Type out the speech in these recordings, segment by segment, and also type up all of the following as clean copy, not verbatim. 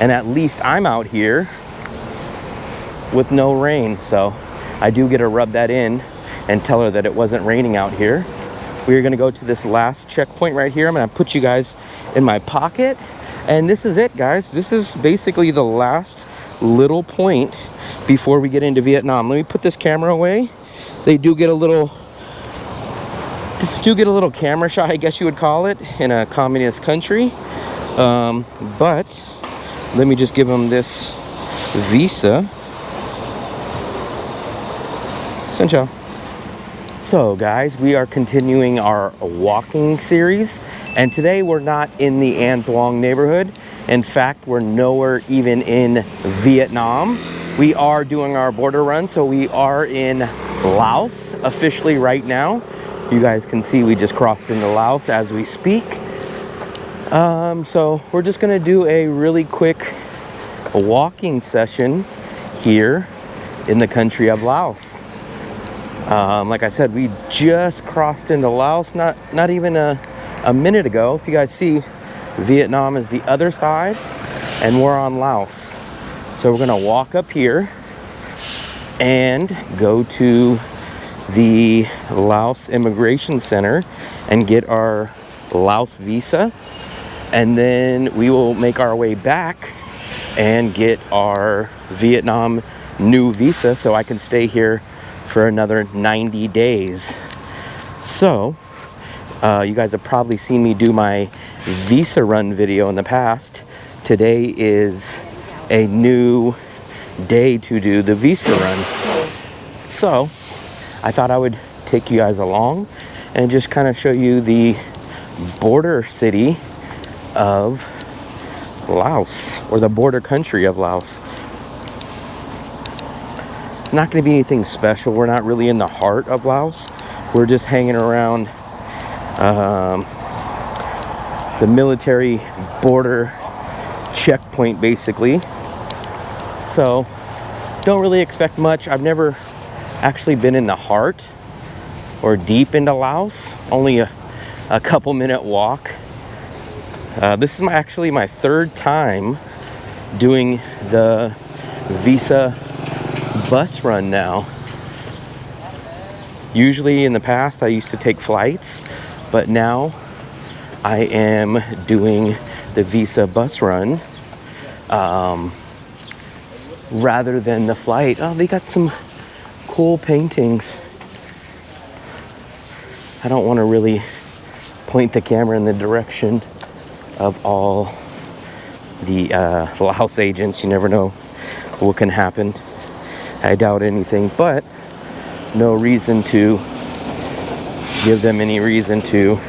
And at least I'm out here with no rain. So I do get to rub that in and tell her that it wasn't raining out here. We are gonna go to this last checkpoint right here. I'm gonna put you guys in my pocket. And this is it, guys. This is basically the last little point before we get into Vietnam. Let me put this camera away. They do get a little camera shy, I guess you would call it, in a communist country. But let me just give them this visa. Sencha. So guys, we are continuing our walking series, and today we're not in the An Thuong neighborhood. In fact, we're nowhere even in Vietnam. We are doing our border run, so we are in Laos officially right now. You guys can see we just crossed into Laos as we speak. So we're just gonna do a really quick walking session here in the country of Laos. Like I said, we just crossed into Laos not even a minute ago. If you guys see, Vietnam is the other side and we're on Laos. So we're gonna walk up here and go to the Laos Immigration Center and get our Laos visa. And then we will make our way back and get our Vietnam new visa so I can stay here for another 90 days. So you guys have probably seen me do my visa run video in the past. Today is a new day to do the visa run. So I thought I would take you guys along and just kind of show you the border city of Laos, or the border country of Laos. It's not going to be anything special. We're not really in the heart of Laos. We're just hanging around the military border checkpoint, basically. So don't really expect much. I've never actually been in the heart or deep into Laos. Only a couple minute walk. This is actually my third time doing the visa bus run now. Usually in the past I used to take flights, but now I am doing the visa bus run rather than the flight. Oh, they got some cool paintings. I don't want to really point the camera in the direction of all the Laos agents. You never know what can happen. I doubt anything, but no reason to give them any reason to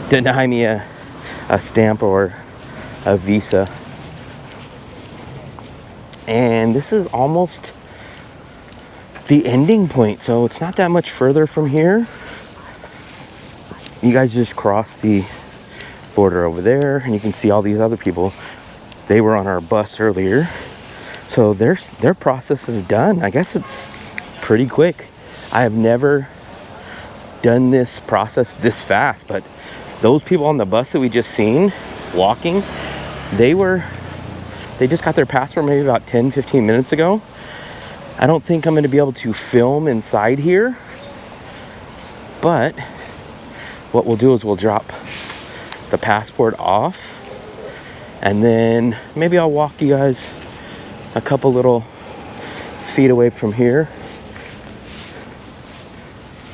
deny me a stamp or a visa. And this is almost the ending point, so it's not that much further from here. You guys just crossed the border over there, and you can see all these other people. They were on our bus earlier, so their process is done. I guess it's pretty quick. I have never done this process this fast, but those people on the bus that we just seen walking, they just got their passport maybe about 10-15 minutes ago. I don't think I'm going to be able to film inside here, but what we'll do is we'll drop the passport off, and then maybe I'll walk you guys a couple little feet away from here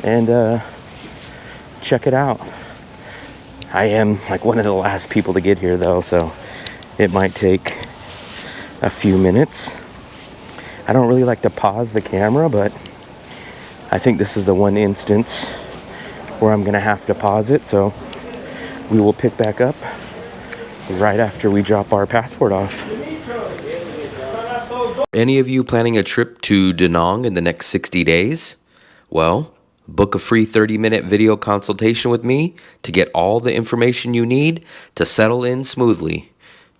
and check it out. I am like one of the last people to get here though, so it might take a few minutes. I don't really like to pause the camera, but I think this is the one instance where I'm gonna have to pause it, so we will pick back up right after we drop our passport off. Any of you planning a trip to Da Nang in the next 60 days? Well, book a free 30-minute video consultation with me to get all the information you need to settle in smoothly.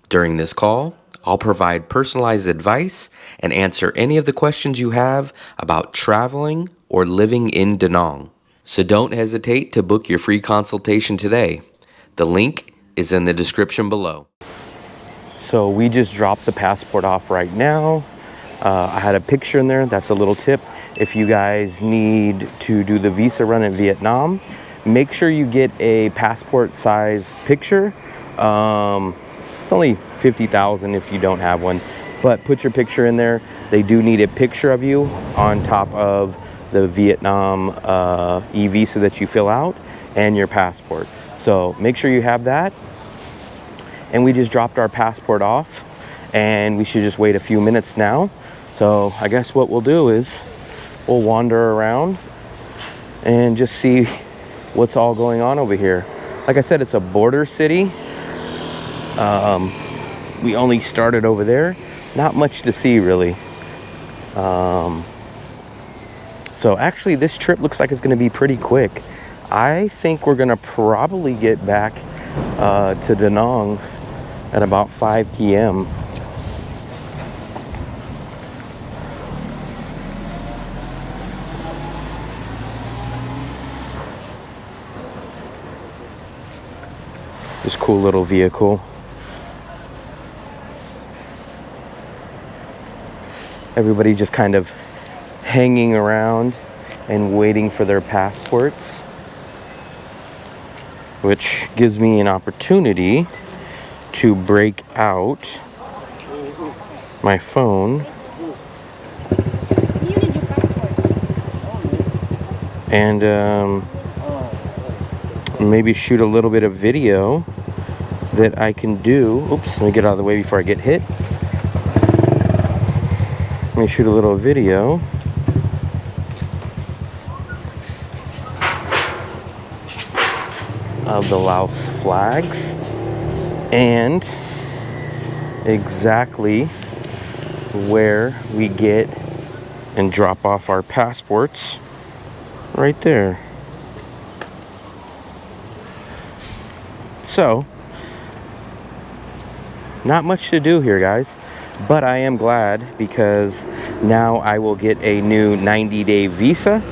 During this call, I'll provide personalized advice and answer any of the questions you have about traveling or living in Da Nang. So don't hesitate to book your free consultation today. The link is in the description below. So we just dropped the passport off right now. I had a picture in there. That's a little tip. If you guys need to do the visa run in Vietnam, make sure you get a passport size picture. It's only 50,000 if you don't have one, but put your picture in there. They do need a picture of you on top of the Vietnam e-visa that you fill out and your passport. So make sure you have that. And we just dropped our passport off, and we should just wait a few minutes now. So I guess what we'll do is we'll wander around and just see what's all going on over here. Like I said, it's a border city. We only started over there. Not much to see, really. So actually, this trip looks like it's going to be pretty quick. I think we're going to probably get back to Da Nang at about 5 p.m. This cool little vehicle. Everybody just kind of hanging around and waiting for their passports, which gives me an opportunity to break out my phone and maybe shoot a little bit of video that I can do. Oops, let me get out of the way before I get hit. Let me shoot a little video of the Laos flags and exactly where we get and drop off our passports right there. So, not much to do here, guys, but I am glad because now I will get a new 90-day visa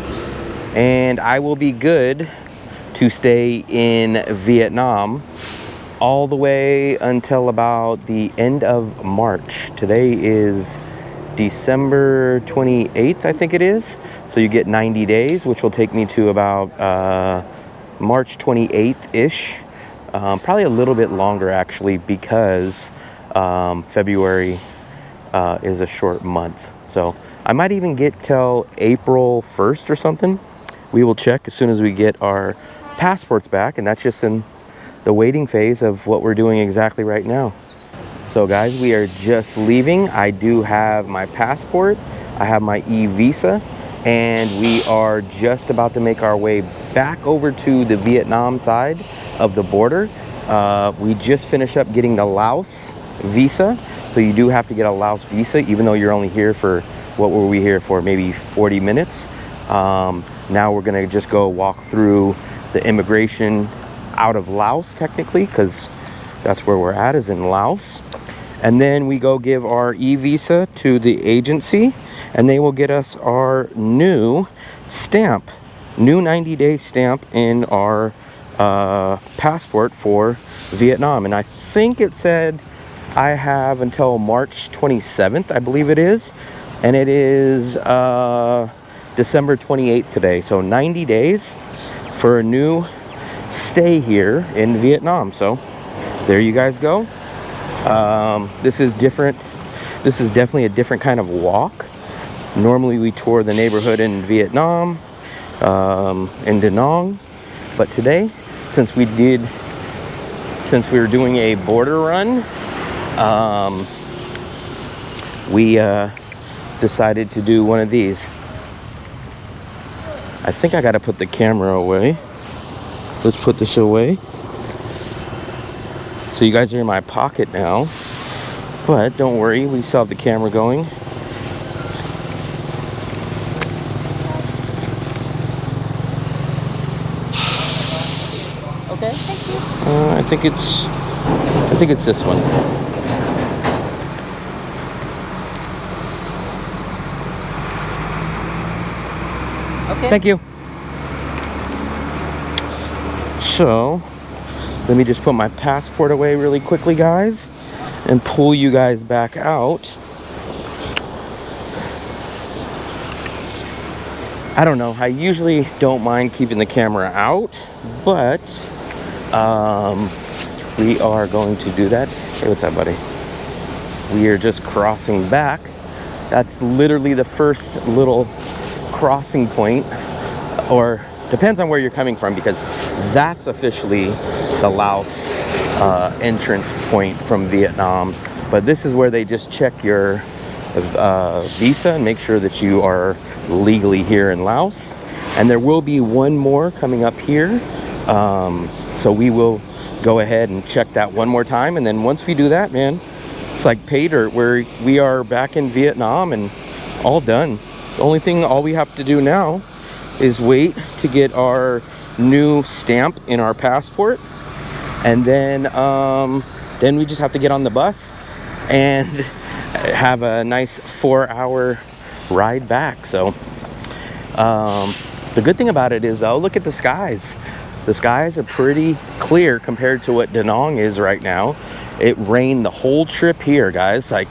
and I will be good to stay in Vietnam all the way until about the end of March. Today is December 28th, I think it is. So you get 90 days, which will take me to about March 28th-ish. Probably a little bit longer, actually, because February is a short month. So I might even get till April 1st or something. We will check as soon as we get our passports back, and that's just in the waiting phase of what we're doing exactly right now. So guys, we are just leaving. I do have my passport, I have my e-visa, and we are just about to make our way back over to the Vietnam side of the border. We just finished up getting the Laos visa. So you do have to get a Laos visa, even though you're only here for, what were we here for, maybe 40 minutes. Now we're gonna just go walk through the immigration out of Laos, technically, because that's where we're at, is in Laos. And then we go give our e-visa to the agency, and they will get us our new stamp, new 90-day stamp in our passport for Vietnam. And I think it said I have until March 27th, I believe it is. And it is December 28th today. So 90 days for a new stay here in Vietnam. So there you guys go. This is different. This is definitely a different kind of walk. Normally we tour the neighborhood in Vietnam, in Da Nang, but today, since we were doing a border run, we decided to do one of these. I think I gotta put the camera away. Let's put this away. So you guys are in my pocket now, but don't worry, we still have the camera going. Okay. Thank you. I think it's this one. Okay. Thank you. So, let me just put my passport away really quickly, guys. and pull you guys back out. I don't know, I usually don't mind keeping the camera out, but we are going to do that. Hey, what's up, buddy? We are just crossing back. That's literally the first little crossing point, or depends on where you're coming from, because that's officially the Laos entrance point from Vietnam. But this is where they just check your visa and make sure that you are legally here in Laos. And there will be one more coming up here, so we will go ahead and check that one more time. And then once we do that, man, it's like pay dirt, where we are back in Vietnam and all done. The only thing, all we have to do now is wait to get our new stamp in our passport, and then we just have to get on the bus and have a nice 4-hour ride back. So the good thing about it is, though, look at the skies. The skies are pretty clear compared to what Da Nang is right now. It rained the whole trip here, guys. Like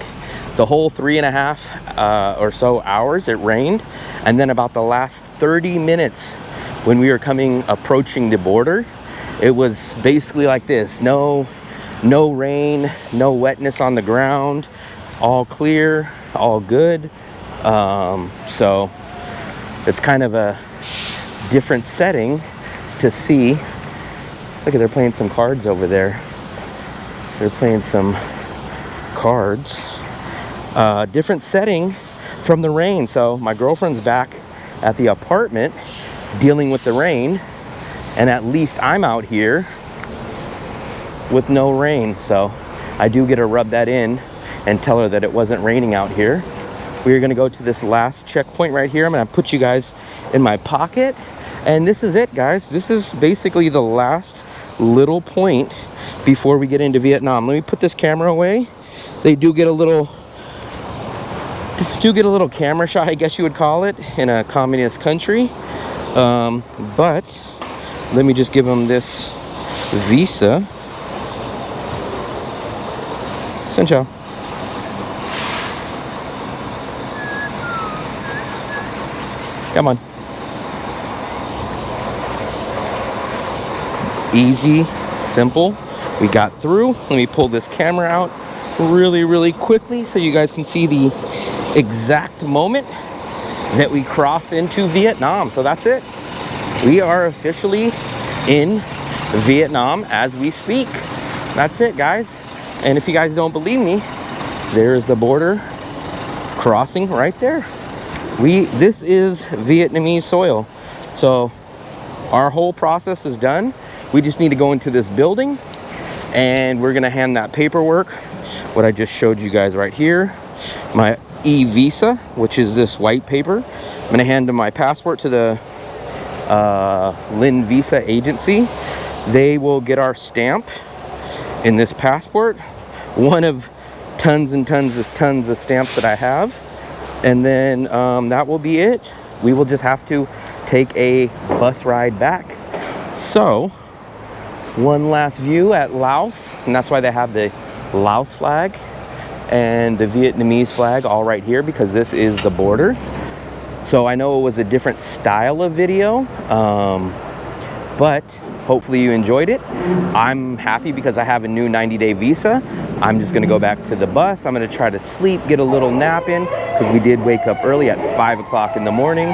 the whole 3.5 or so hours it rained, and then about the last 30 minutes when we were approaching the border, it was basically like this. No rain, no wetness on the ground, all clear, all good. So it's kind of a different setting to see. Look at, they're playing some cards over there. They're playing some cards. Different setting from the rain. So my girlfriend's back at the apartment dealing with the rain, and at least I'm out here with no rain. So I do get to rub that in and tell her that it wasn't raining out here. We're gonna go to this last checkpoint right here. I'm gonna put you guys in my pocket, and this is it, guys. This is basically the last little point before we get into Vietnam. Let me put this camera away. They do get a little camera shy, I guess you would call it, in a communist country. But let me just give them this visa. Xin chào. Come on. Easy, simple. We got through. Let me pull this camera out really quickly so you guys can see the exact moment that we cross into Vietnam. So that's it. We are officially in Vietnam as we speak. That's it, guys. And if you guys don't believe me, there's the border crossing right there. This is Vietnamese soil. So our whole process is done. We just need to go into this building, and we're gonna hand that paperwork, what I just showed you guys right here, my e-visa, which is this white paper. I'm gonna hand them my passport to the Lin Visa agency. They will get our stamp in this passport, one of tons and tons of stamps that I have, and then that will be it. We will just have to take a bus ride back. So one last view at Laos, and that's why they have the Laos flag and the Vietnamese flag all right here, because this is the border. So I know it was a different style of video, but hopefully you enjoyed it. I'm happy because I have a new 90-day visa. I'm just gonna go back to the bus. I'm gonna try to sleep, get a little nap in, because we did wake up early at 5 o'clock in the morning.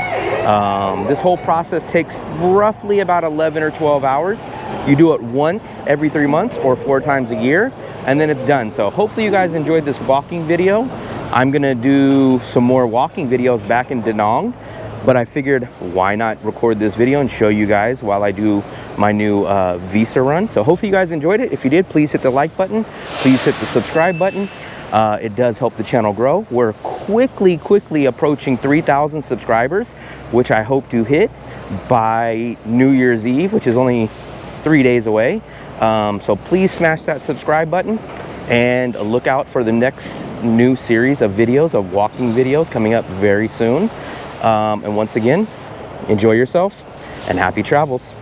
This whole process takes roughly about 11 or 12 hours. You do it once every 3 months or 4 times a year, and then it's done. So hopefully you guys enjoyed this walking video. I'm gonna do some more walking videos back in Da Nang, but I figured why not record this video and show you guys while I do my new visa run. So hopefully you guys enjoyed it. If you did, please hit the like button, please hit the subscribe button. It does help the channel grow. We're quickly approaching 3,000 subscribers, which I hope to hit by New Year's Eve, which is only 3 days away. So please smash that subscribe button and look out for the next new series of videos, of walking videos, coming up very soon. And once again, enjoy yourself and happy travels.